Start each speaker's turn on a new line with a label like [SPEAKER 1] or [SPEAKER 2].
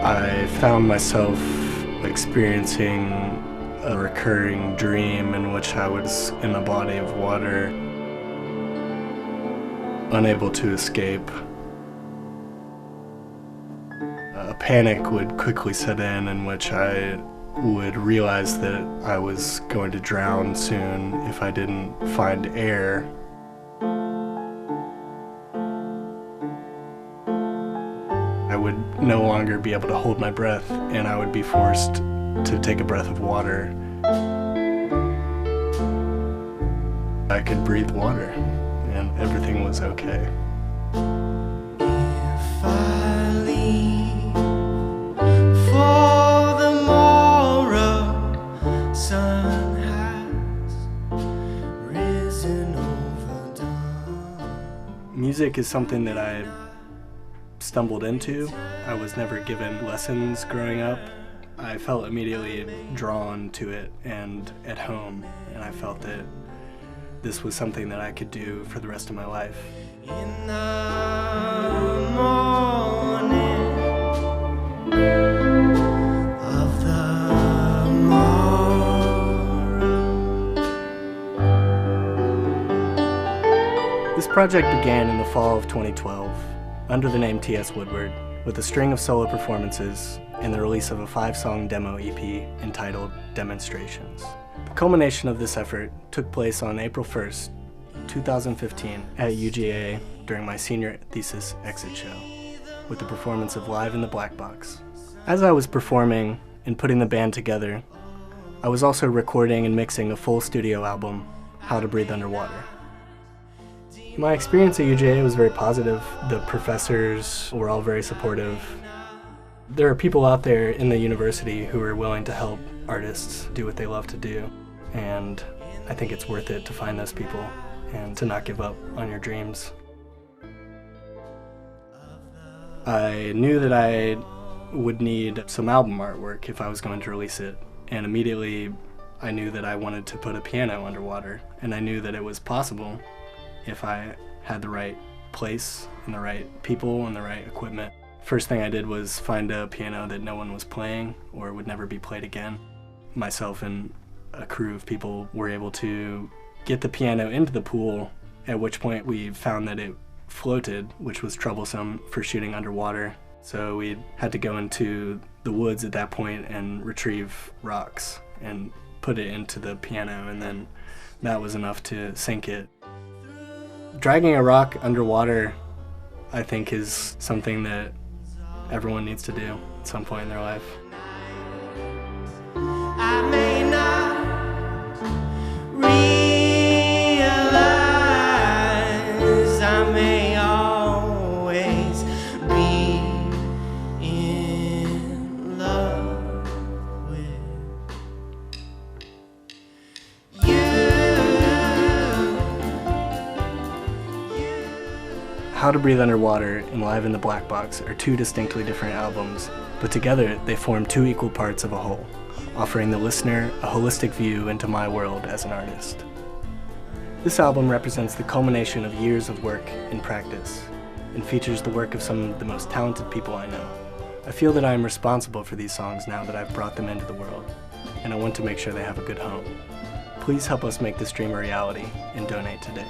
[SPEAKER 1] I found myself experiencing a recurring dream in which I was in a body of water, unable to escape. A panic would quickly set in which I would realize that I was going to drown soon if I didn't find air. I would no longer be able to hold my breath, and I would be forced to take a breath of water. I could breathe water, and everything was okay.
[SPEAKER 2] If I leave for the morrow, sun has risen over dawn.
[SPEAKER 1] Music is something that I stumbled into. I was never given lessons growing up. I felt immediately drawn to it and at home, and I felt that this was something that I could do for the rest of my life.
[SPEAKER 2] In the morning of the morrow.
[SPEAKER 1] This project began in the fall of 2012 under the name T.S. Woodward, with a string of solo performances and the release of a 5-song demo EP entitled Demonstrations. The culmination of this effort took place on April 1st, 2015 at UGA during my senior thesis exit show, with the performance of Live in the Black Box. As I was performing and putting the band together, I was also recording and mixing a full studio album, How to Breathe Underwater. My experience at UGA was very positive. The professors were all very supportive. There are people out there in the university who are willing to help artists do what they love to do, and I think it's worth it to find those people and to not give up on your dreams. I knew that I would need some album artwork if I was going to release it, and immediately I knew that I wanted to put a piano underwater, and I knew that it was possible if I had the right place and the right people and the right equipment. First thing I did was find a piano that no one was playing or would never be played again. Myself and a crew of people were able to get the piano into the pool, at which point we found that it floated, which was troublesome for shooting underwater. So we had to go into the woods at that point and retrieve rocks and put it into the piano, and then that was enough to sink it. Dragging a rock underwater, I think, is something that everyone needs to do at some point in their life.
[SPEAKER 2] I may not realize I may always be in love with you.
[SPEAKER 1] How to Breathe Underwater and Live in the Black Box are two distinctly different albums, but together they form two equal parts of a whole, offering the listener a holistic view into my world as an artist. This album represents the culmination of years of work and practice, and features the work of some of the most talented people I know. I feel that I am responsible for these songs now that I've brought them into the world, and I want to make sure they have a good home. Please help us make this dream a reality and donate today.